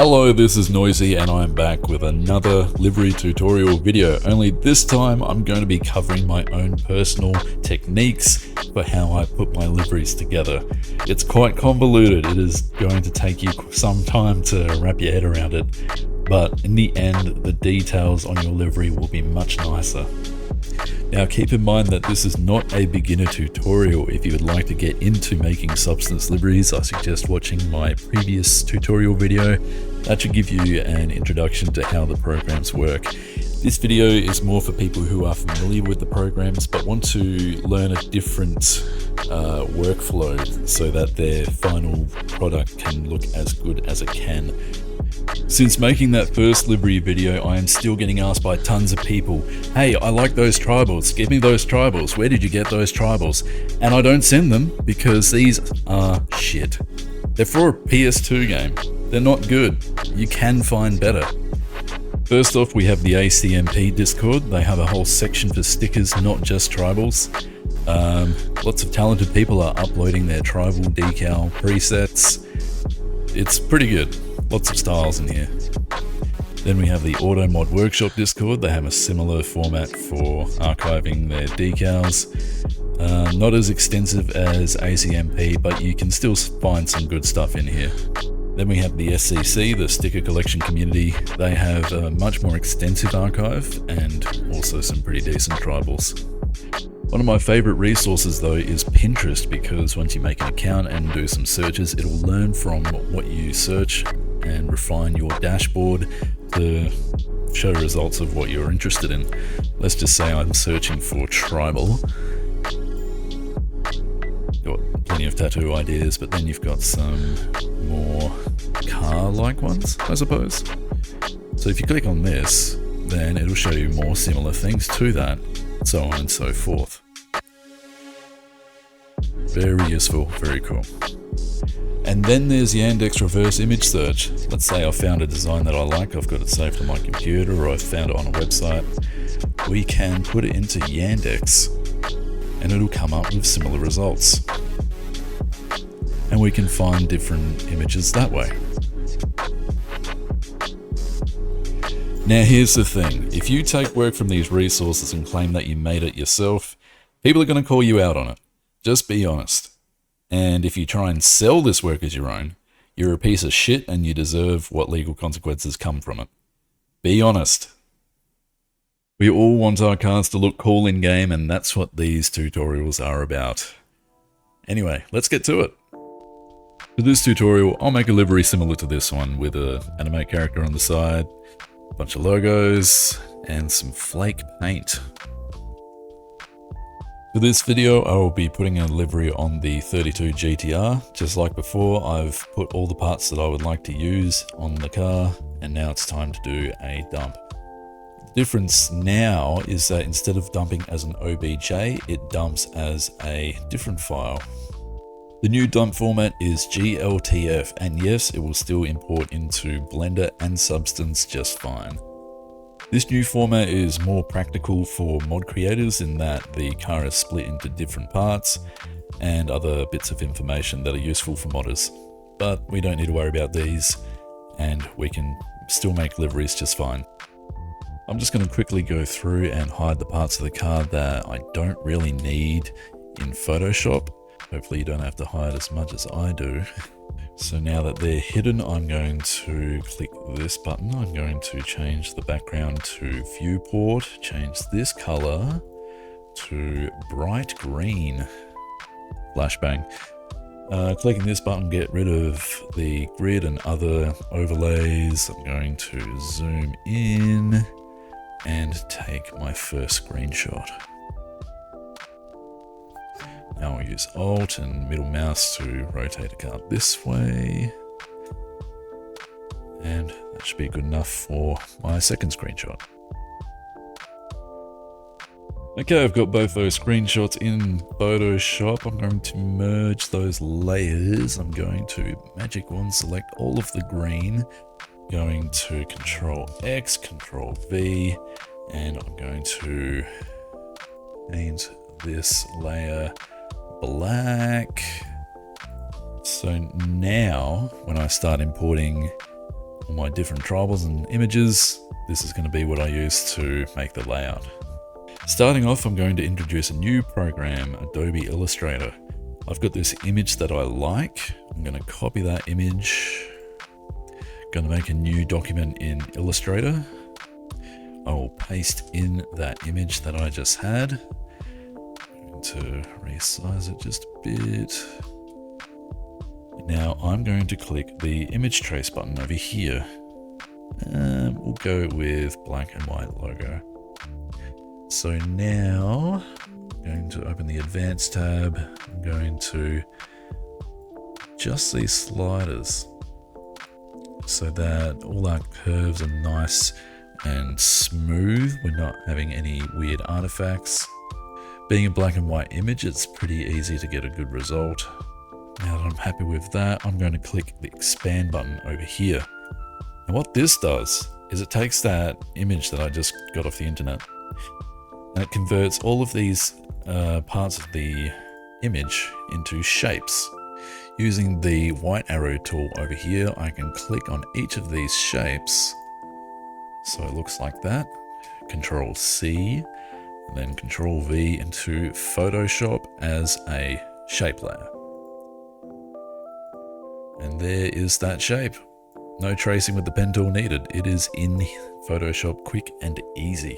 Hello, this is Noisy and I'm back with another livery tutorial video, only this time I'm going to be covering my own personal techniques for how I put my liveries together. It's quite convoluted, it is going to take you some time to wrap your head around it, but in the end the details on your livery will be much nicer. Now keep in mind that this is not a beginner tutorial. If you would like to get into making substance liveries, I suggest watching my previous tutorial video. That should give you an introduction to how the programs work. This video is more for people who are familiar with the programs but want to learn a different workflow so that their final product can look as good as it can. Since making that first livery video, I am still getting asked by tons of people, hey, I like those tribals, give me those tribals, where did you get those tribals? And I don't send them because these are shit. They're for a PS2 game. They're not good. You can find better. First off, we have the ACMP Discord. They have a whole section for stickers, not just tribals. Lots of talented people are uploading their tribal decal presets. It's pretty good. Lots of styles in here. Then we have the Auto Mod Workshop Discord. They have a similar format for archiving their decals. Not as extensive as ACMP, but you can still find some good stuff in here. Then we have the SCC, the Sticker Collection Community. They have a much more extensive archive and also some pretty decent tribals. One of my favorite resources though is Pinterest, because once you make an account and do some searches, it'll learn from what you search and refine your dashboard to show results of what you're interested in. Let's just say I'm searching for tribal. Got plenty of tattoo ideas, but then you've got some more car-like ones, I suppose. So if you click on this, then it'll show you more similar things to that, so on and so forth. Very useful, very cool. And then there's Yandex reverse image search. Let's say I found a design that I like, I've got it saved on my computer, or I've found it on a website. We can put it into Yandex and it'll come up with similar results. And we can find different images that way. Now here's the thing, if you take work from these resources and claim that you made it yourself, people are going to call you out on it. Just be honest. And if you try and sell this work as your own, you're a piece of shit and you deserve what legal consequences come from it. Be honest. We all want our cars to look cool in game, and that's what these tutorials are about. Anyway, let's get to it. For this tutorial, I'll make a livery similar to this one with an anime character on the side, a bunch of logos, and some flake paint. For this video, I will be putting a livery on the 32 GTR. Just like before, I've put all the parts that I would like to use on the car, and now it's time to do a dump. The difference now is that instead of dumping as an OBJ, it dumps as a different file. The new dump format is GLTF, and yes, it will still import into Blender and Substance just fine. This new format is more practical for mod creators in that the car is split into different parts and other bits of information that are useful for modders. But we don't need to worry about these, and we can still make liveries just fine. I'm just going to quickly go through and hide the parts of the car that I don't really need in Photoshop. Hopefully you don't have to hide as much as I do. So now that they're hidden, I'm going to click this button. I'm going to change the background to viewport, change this color to bright green. Flashbang. Clicking this button, get rid of the grid and other overlays. I'm going to zoom in and take my first screenshot. Now I'll use Alt and middle mouse to rotate the car this way. And that should be good enough for my second screenshot. Okay, I've got both those screenshots in Photoshop. I'm going to merge those layers. I'm going to Magic Wand select all of the green. Going to Control X, Control V, and I'm going to paint this layer black. So now when I start importing all my different tribals and images. This is going to be what I use to make the layout. Starting off, I'm going to introduce a new program, Adobe Illustrator. I've got this image that I like. I'm going to copy that image. Going to make a new document in Illustrator. I will paste in that image that I just had. I'm going to resize it just a bit. Now I'm going to click the image trace button over here. We'll go with black and white logo. So now I'm going to open the advanced tab. I'm going to adjust these sliders so that all our curves are nice and smooth. We're not having any weird artifacts. Being a black and white image, it's pretty easy to get a good result. Now that I'm happy with that, I'm going to click the expand button over here. And what this does is it takes that image that I just got off the internet and it converts all of these parts of the image into shapes. Using the white arrow tool over here, I can click on each of these shapes. So it looks like that. Control C, and then Control V into Photoshop as a shape layer. And there is that shape. No tracing with the pen tool needed. It is in Photoshop, quick and easy.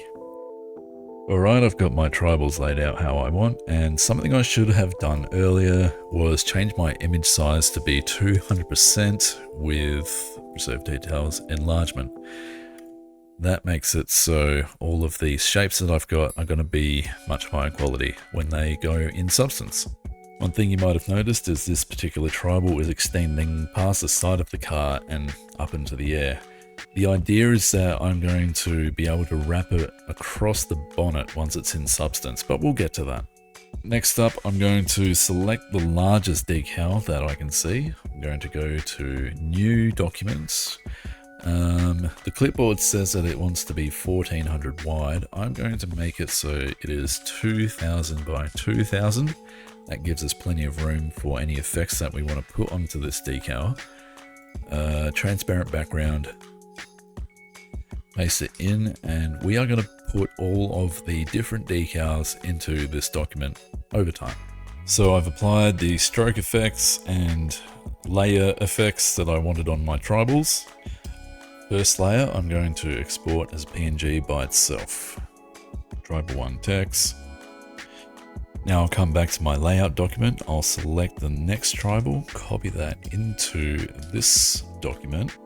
Alright, I've got my tribals laid out how I want, and something I should have done earlier was change my image size to be 200% with Preserve Details Enlargement. That makes it so all of these shapes that I've got are going to be much higher quality when they go in Substance. One thing you might have noticed is this particular tribal is extending past the side of the car and up into the air. The idea is that I'm going to be able to wrap it across the bonnet once it's in Substance, but we'll get to that. Next up, I'm going to select the largest decal that I can see. I'm going to go to New Documents. The clipboard says that it wants to be 1400 wide. I'm going to make it so it is 2000 by 2000. That gives us plenty of room for any effects that we want to put onto this decal. Transparent background. Paste it in, and we are going to put all of the different decals into this document over time. So I've applied the stroke effects and layer effects that I wanted on my tribals. First layer, I'm going to export as PNG by itself. Tribal 1 text. Now I'll come back to my layout document. I'll select the next tribal, copy that into this document,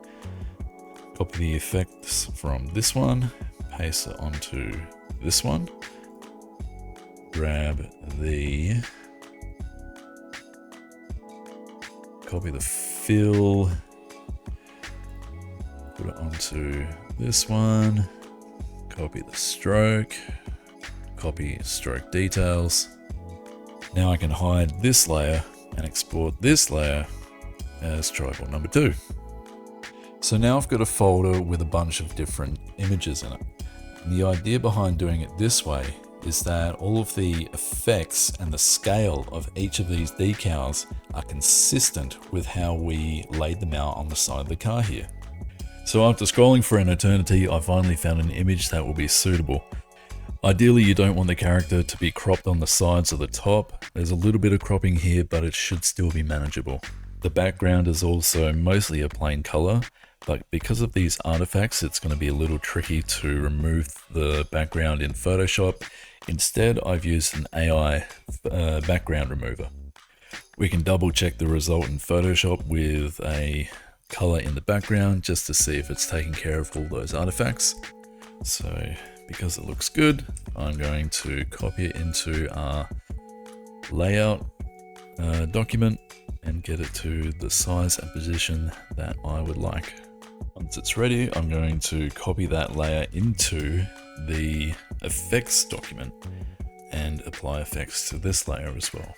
copy the effects from this one, paste it onto this one, grab the, copy the fill, put it onto this one, copy the stroke, copy stroke details. Now I can hide this layer and export this layer as tribal number 2. So now I've got a folder with a bunch of different images in it. And the idea behind doing it this way is that all of the effects and the scale of each of these decals are consistent with how we laid them out on the side of the car here. So after scrolling for an eternity, I finally found an image that will be suitable. Ideally, you don't want the character to be cropped on the sides or the top. There's a little bit of cropping here, but it should still be manageable. The background is also mostly a plain color, but because of these artifacts, it's going to be a little tricky to remove the background in Photoshop. Instead, I've used an AI background remover. We can double check the result in Photoshop with a color in the background just to see if it's taking care of all those artifacts. So because it looks good, I'm going to copy it into our layout document and get it to the size and position that I would like. Once it's ready, I'm going to copy that layer into the effects document and apply effects to this layer as well.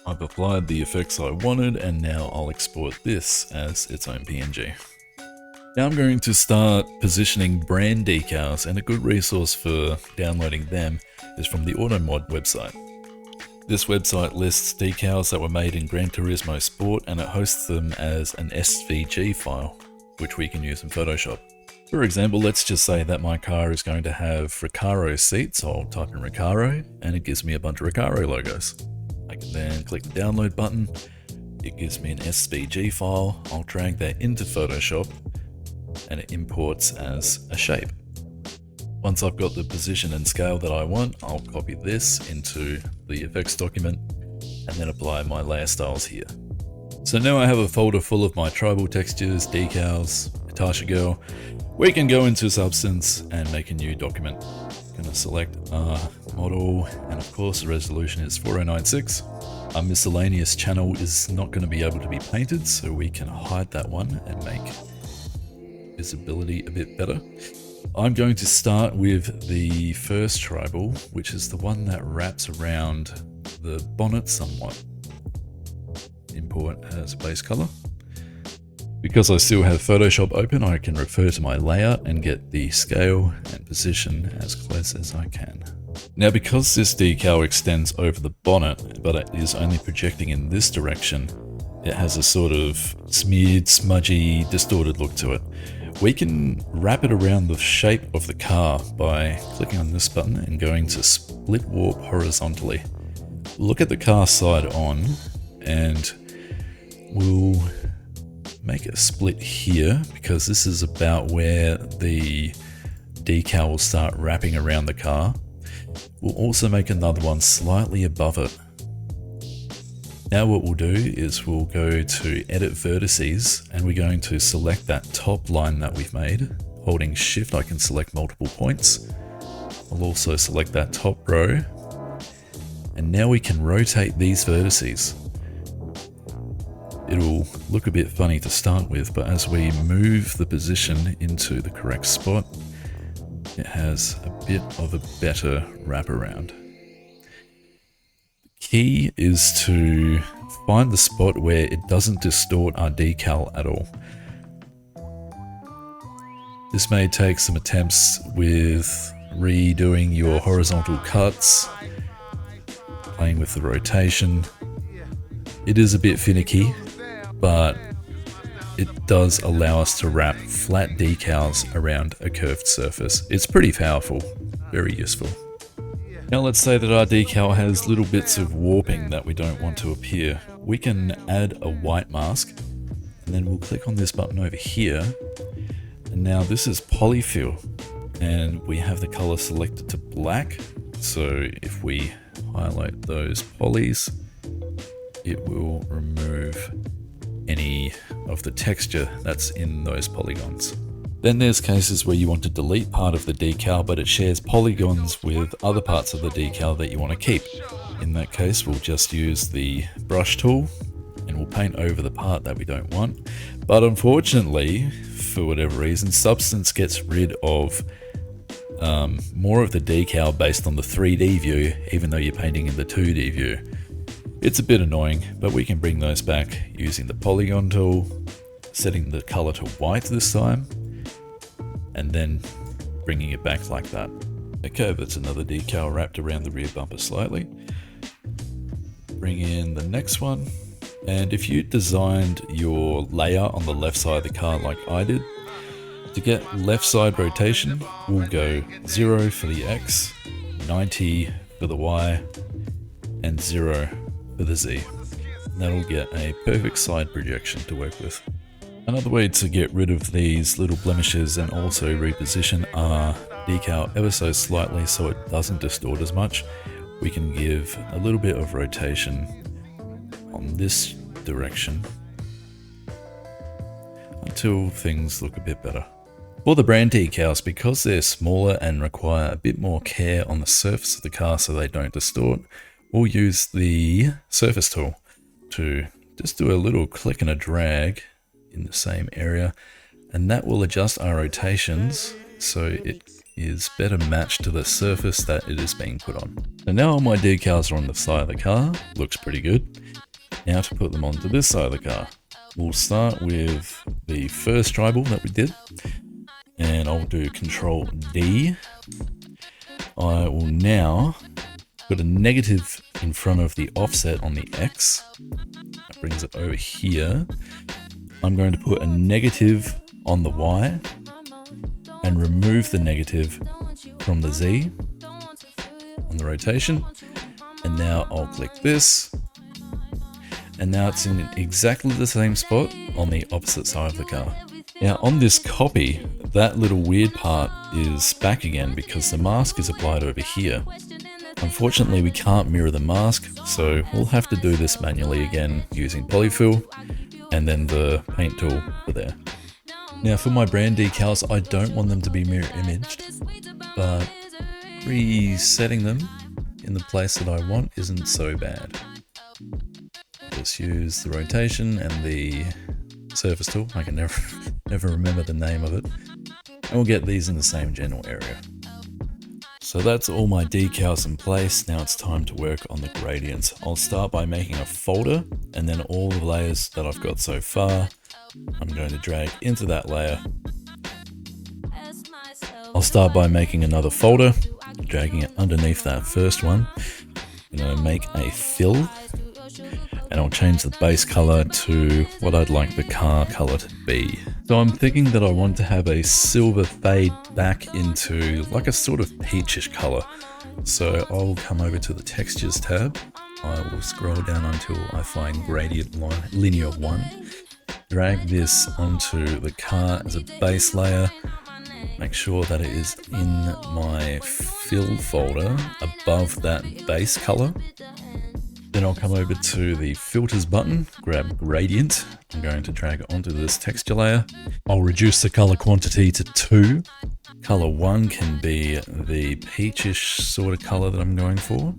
I've applied the effects I wanted, and now I'll export this as its own PNG. Now I'm going to start positioning brand decals, and a good resource for downloading them is from the AutoMod website. This website lists decals that were made in Gran Turismo Sport, and it hosts them as an SVG file. which we can use in Photoshop. For example, let's just say that my car is going to have Recaro seats. I'll type in Recaro and it gives me a bunch of Recaro logos. I can then click the download button. It gives me an SVG file. I'll drag that into Photoshop and it imports as a shape. Once I've got the position and scale that I want, I'll copy this into the effects document and then apply my layer styles here. So now I have a folder full of my tribal textures, decals, Natasha Girl. We can go into Substance and make a new document. I'm gonna select our model, and of course the resolution is 4096. Our miscellaneous channel is not going to be able to be painted, so we can hide that one and make visibility a bit better. I'm going to start with the first tribal, which is the one that wraps around the bonnet somewhat. Import as a base color. Because I still have Photoshop open, I can refer to my layout and get the scale and position as close as I can. Now, because this decal extends over the bonnet, but it is only projecting in this direction, it has a sort of smeared, smudgy, distorted look to it. We can wrap it around the shape of the car by clicking on this button and going to split warp horizontally. Look at the car side on, and we'll make a split here because this is about where the decal will start wrapping around the car. We'll also make another one slightly above it. Now what we'll do is we'll go to edit vertices and we're going to select that top line that we've made. Holding shift, I can select multiple points. I'll also select that top row. And now we can rotate these vertices. It'll look a bit funny to start with, but as we move the position into the correct spot, it has a bit of a better wraparound. The key is to find the spot where it doesn't distort our decal at all. This may take some attempts with redoing your horizontal cuts, playing with the rotation. It is a bit finicky, but it does allow us to wrap flat decals around a curved surface. It's pretty powerful, very useful. Now let's say that our decal has little bits of warping that we don't want to appear. We can add a white mask, and then we'll click on this button over here. And now this is polyfill, and we have the color selected to black. So if we highlight those polys, it will remove any of the texture that's in those polygons. Then there's cases where you want to delete part of the decal, but it shares polygons with other parts of the decal that you want to keep. In that case, we'll just use the brush tool and we'll paint over the part that we don't want. But unfortunately, for whatever reason, Substance gets rid of more of the decal based on the 3D view, even though you're painting in the 2D view. It's a bit annoying, but we can bring those back using the polygon tool, setting the color to white this time, and then bringing it back like that. Okay, that's another decal wrapped around the rear bumper slightly. Bring in the next one, and if you designed your layer on the left side of the car like I did, to get left side rotation, we'll go 0 for the X, 90 for the Y, and 0 for the Z. And that'll get a perfect side projection to work with. Another way to get rid of these little blemishes and also reposition our decal ever so slightly so it doesn't distort as much, we can give a little bit of rotation on this direction until things look a bit better. For the brand decals, because they're smaller and require a bit more care on the surface of the car so they don't distort, we'll use the surface tool to just do a little click and a drag in the same area, and that will adjust our rotations so it is better matched to the surface that it is being put on. So now all my decals are on the side of the car, looks pretty good. Now to put them onto this side of the car. We'll start with the first tribal that we did, and I'll do Control D. I will now put a negative in front of the offset on the X. That brings it over here. I'm going to put a negative on the Y and remove the negative from the Z on the rotation. And now I'll click this. And now it's in exactly the same spot on the opposite side of the car. Now on this copy, that little weird part is back again because the mask is applied over here. Unfortunately, we can't mirror the mask, so we'll have to do this manually again using polyfill and then the paint tool for there. Now for my brand decals, I don't want them to be mirror imaged, but resetting them in the place that I want isn't so bad. Just use the rotation and the surface tool. I can never remember the name of it. And we'll get these in the same general area. So that's all my decals in place. Now it's time to work on the gradients. I'll start by making a folder, and then all the layers that I've got so far, I'm going to drag into that layer. I'll start by making another folder, dragging it underneath that first one. I'm going to make a fill, and I'll change the base color to what I'd like the car color to be. So I'm thinking that I want to have a silver fade back into like a sort of peachish color. So I'll come over to the textures tab. I will scroll down until I find gradient line, linear 1. Drag this onto the car as a base layer. Make sure that it is in my fill folder above that base color. Then I'll come over to the filters button, grab gradient. I'm going to drag it onto this texture layer. I'll reduce the color quantity to 2. Color 1 can be the peachish sort of color that I'm going for.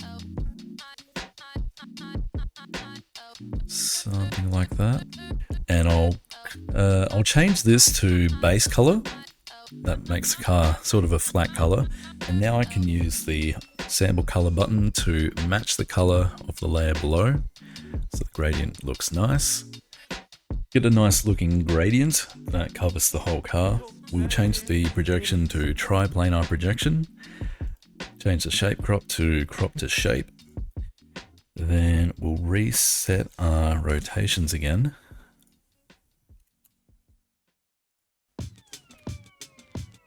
Something like that. And I'll change this to base color. That makes the car sort of a flat color. And now I can use the sample color button to match the color of the layer below. So the gradient looks nice. Get a nice looking gradient that covers the whole car. We'll change the projection to triplanar projection. Change the shape crop to shape. Then we'll reset our rotations again.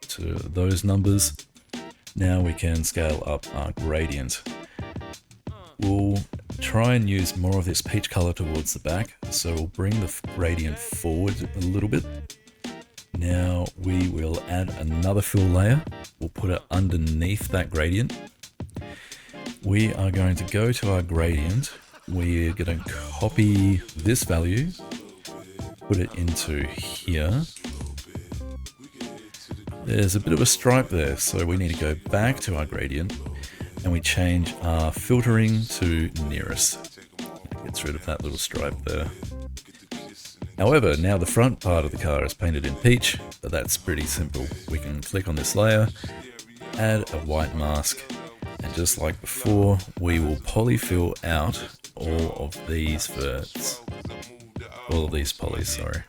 To those numbers. Now we can scale up our gradient. We'll try and use more of this peach color towards the back, so we'll bring the gradient forward a little bit. Now we will add another fill layer. We'll put it underneath that gradient. We are going to go to our gradient. We're going to copy this value, put it into here. There's a bit of a stripe there, so we need to go back to our gradient and we change our filtering to nearest. It gets rid of that little stripe there. However, now the front part of the car is painted in peach, but that's pretty simple. We can click on this layer, add a white mask, and just like before, we will polyfill out all of these verts. All of these polys, sorry.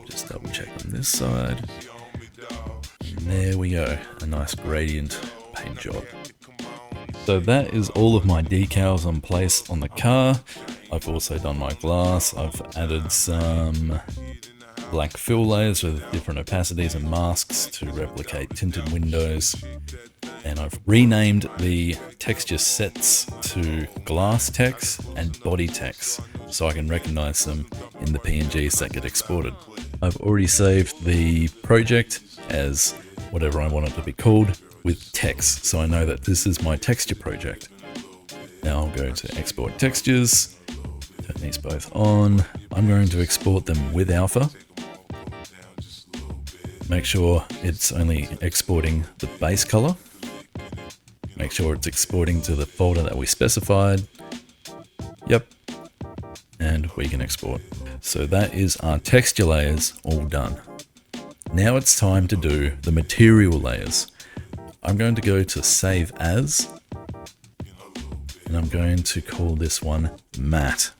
Just double check on this side. And there we go, a nice gradient paint job. So that is all of my decals in place on the car. I've also done my glass. I've added some black fill layers with different opacities and masks to replicate tinted windows. And I've renamed the texture sets to glass text and body text so I can recognize them in the PNGs that get exported. I've already saved the project as whatever I want it to be called with text, so I know that this is my texture project. Now I'll go to export textures, turn these both on. I'm going to export them with alpha. Make sure it's only exporting the base color. Make sure it's exporting to the folder that we specified. Yep. And we can export. So that is our texture layers all done. Now it's time to do the material layers. I'm going to go to save as, and I'm going to call this one matte,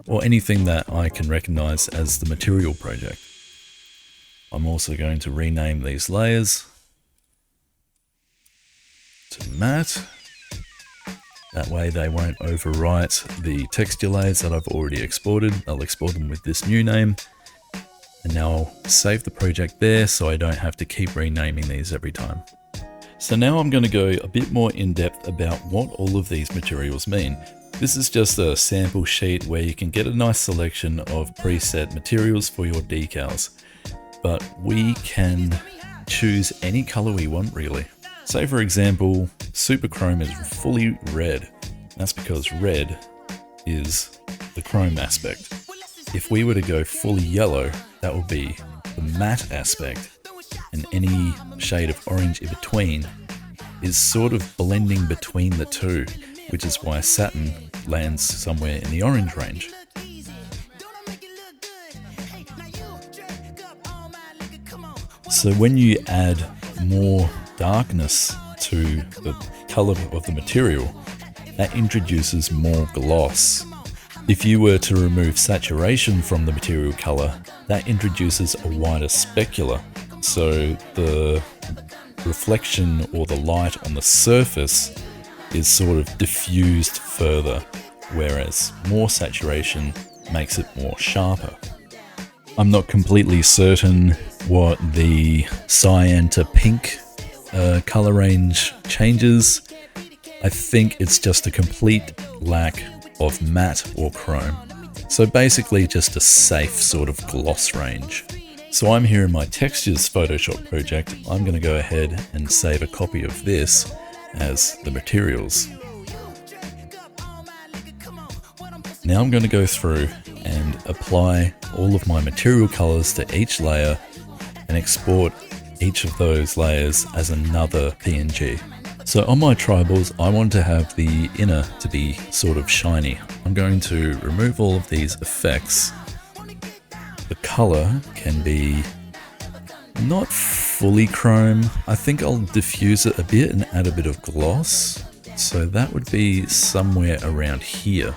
or anything that I can recognize as the material project. I'm also going to rename these layers to matte. That way they won't overwrite the texture layers that I've already exported. I'll export them with this new name. And now I'll save the project there so I don't have to keep renaming these every time. So now I'm going to go a bit more in depth about what all of these materials mean. This is just a sample sheet where you can get a nice selection of preset materials for your decals. But we can choose any color we want really. Say for example, Super Chrome is fully red. That's because red is the chrome aspect. If we were to go fully yellow, that would be the matte aspect, and any shade of orange in between is sort of blending between the two, which is why satin lands somewhere in the orange range. So when you add more darkness to the color of the material, that introduces more gloss. If you were to remove saturation from the material color, that introduces a wider specular. So the reflection or the light on the surface is sort of diffused further, whereas more saturation makes it more sharper. I'm not completely certain what the cyan to pink color range changes. I think it's just a complete lack of matte or chrome. So basically just a safe sort of gloss range. So I'm here in my textures Photoshop project. I'm going to go ahead and save a copy of this as the materials. Now I'm going to go through and apply all of my material colors to each layer and export each of those layers as another PNG. So on my tribals, I want to have the inner to be sort of shiny. I'm going to remove all of these effects. The color can be not fully chrome. I think I'll diffuse it a bit and add a bit of gloss. So that would be somewhere around here.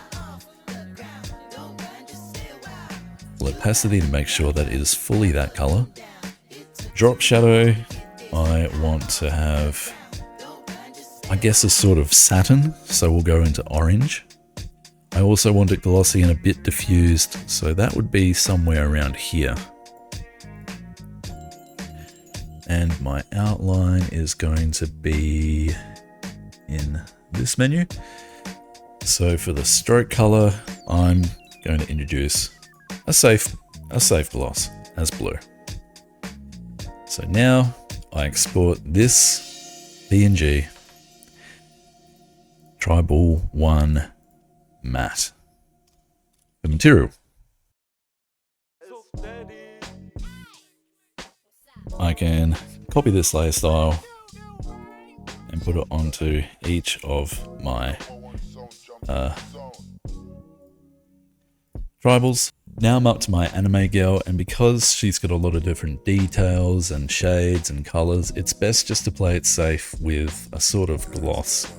Opacity to make sure that it is fully that color. Drop shadow, I want to have, I guess, a sort of satin, so we'll go into orange. I also want it glossy and a bit diffused, so that would be somewhere around here. And my outline is going to be in this menu. So for the stroke color, I'm going to introduce a safe gloss as blue. So now I export this PNG Tribal 1 matte, the material. I can copy this layer style and put it onto each of my tribals. Now I'm up to my anime girl, and because she's got a lot of different details and shades and colors, it's best just to play it safe with a sort of gloss.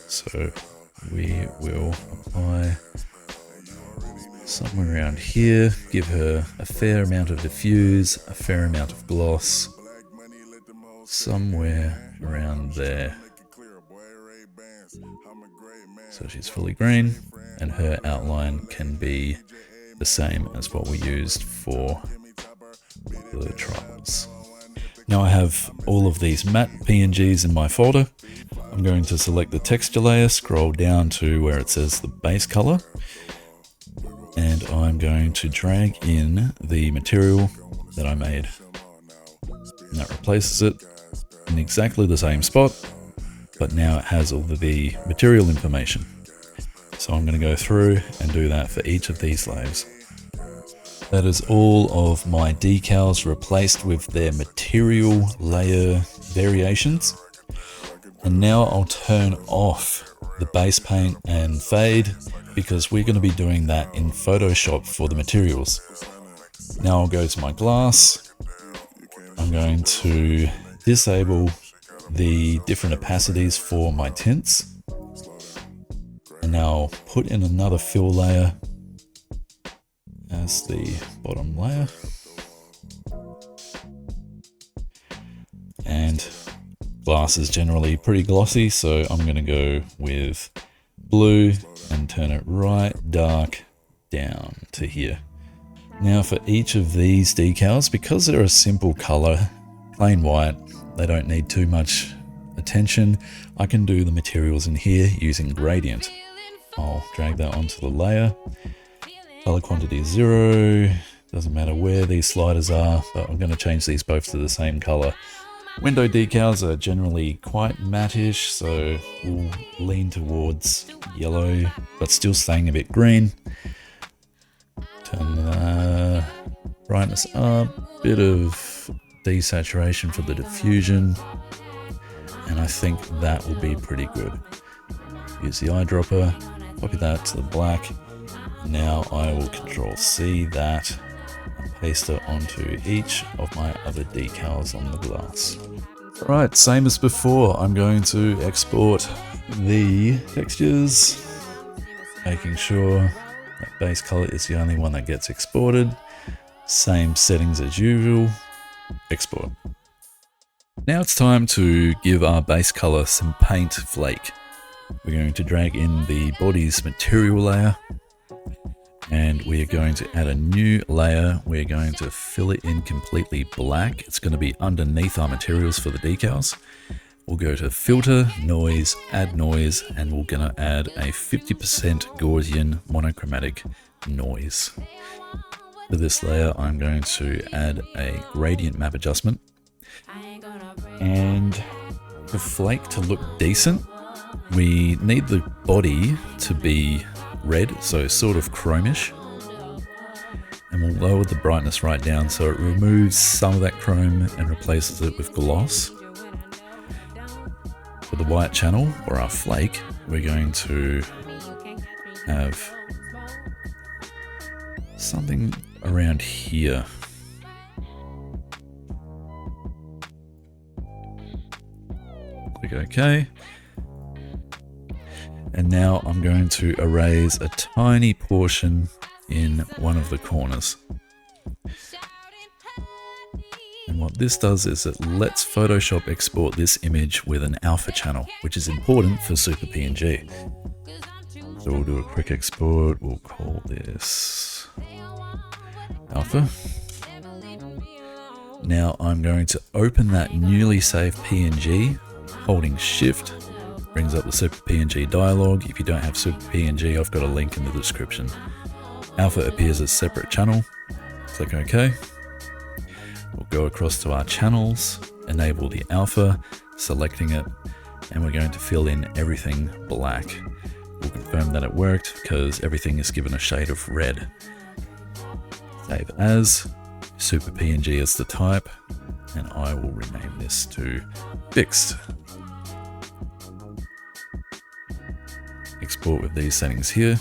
So we will apply somewhere around here, give her a fair amount of diffuse, a fair amount of gloss, somewhere around there. So she's fully green, and her outline can be the same as what we used for the tribals. Now I have all of these matte PNGs in my folder. I'm going to select the texture layer, scroll down to where it says the base color, and I'm going to drag in the material that I made. And that replaces it in exactly the same spot, but now it has all of the material information. So I'm going to go through and do that for each of these layers. That is all of my decals replaced with their material layer variations. And now I'll turn off the base paint and fade because we're going to be doing that in Photoshop for the materials. Now I'll go to my glass. I'm going to disable the different opacities for my tints. And now I'll put in another fill layer as the bottom layer. And glass is generally pretty glossy, so I'm going to go with blue and turn it right dark down to here. Now for each of these decals, because they're a simple color, plain white, they don't need too much attention, I can do the materials in here using gradient. I'll drag that onto the layer. Color quantity is 0. Doesn't matter where these sliders are, but I'm going to change these both to the same color. Window decals are generally quite mattish, so we'll lean towards yellow, but still staying a bit green. Turn the brightness up, bit of desaturation for the diffusion, and I think that will be pretty good. Use the eyedropper, copy that to the black. Now I will Control-C that and paste it onto each of my other decals on the glass. Alright, same as before, I'm going to export the textures, making sure that base color is the only one that gets exported. Same settings as usual, export. Now it's time to give our base color some paint flake. We're going to drag in the body's material layer, and we are going to add a new layer. We're going to fill it in completely black. It's going to be underneath our materials for the decals. We'll go to filter, noise, add noise, and we're going to add a 50% Gaussian monochromatic noise. For this layer, I'm going to add a gradient map adjustment. And for flake to look decent, we need the body to be red, so sort of chromish. And we'll lower the brightness right down so it removes some of that chrome and replaces it with gloss. For the white channel, or our flake, we're going to have something around here. Click OK. And now I'm going to erase a tiny portion in one of the corners. And what this does is it lets Photoshop export this image with an alpha channel, which is important for Super PNG. So we'll do a quick export. We'll call this alpha. Now I'm going to open that newly saved PNG, holding Shift. Brings up the Super PNG dialog. If you don't have Super PNG, I've got a link in the description. Alpha appears as separate channel. Click OK. We'll go across to our channels, enable the alpha, selecting it, and we're going to fill in everything black. We'll confirm that it worked because everything is given a shade of red. Save as, Super PNG is the type, and I will rename this to fixed. Export with these settings here.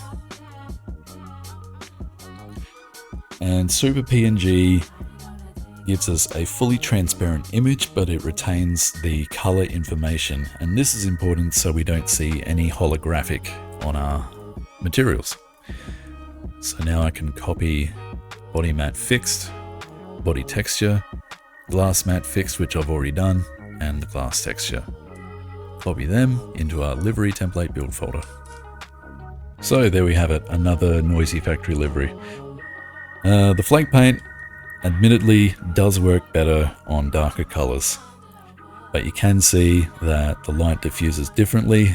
And Super PNG gives us a fully transparent image, but it retains the color information. And this is important so we don't see any holographic on our materials. So now I can copy body matte fixed, body texture, glass matte fixed, which I've already done, and the glass texture. Copy them into our livery template build folder. So there we have it, another noisy factory livery. The flake paint admittedly does work better on darker colors, but you can see that the light diffuses differently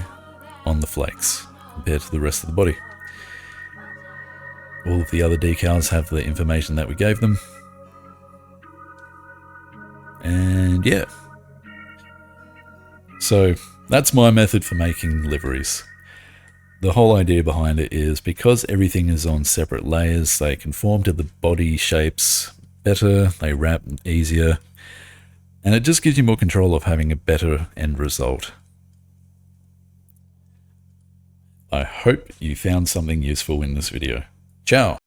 on the flakes compared to the rest of the body. All of the other decals have the information that we gave them. And yeah. So that's my method for making liveries. The whole idea behind it is because everything is on separate layers, they conform to the body shapes better, they wrap easier, and it just gives you more control of having a better end result. I hope you found something useful in this video. Ciao!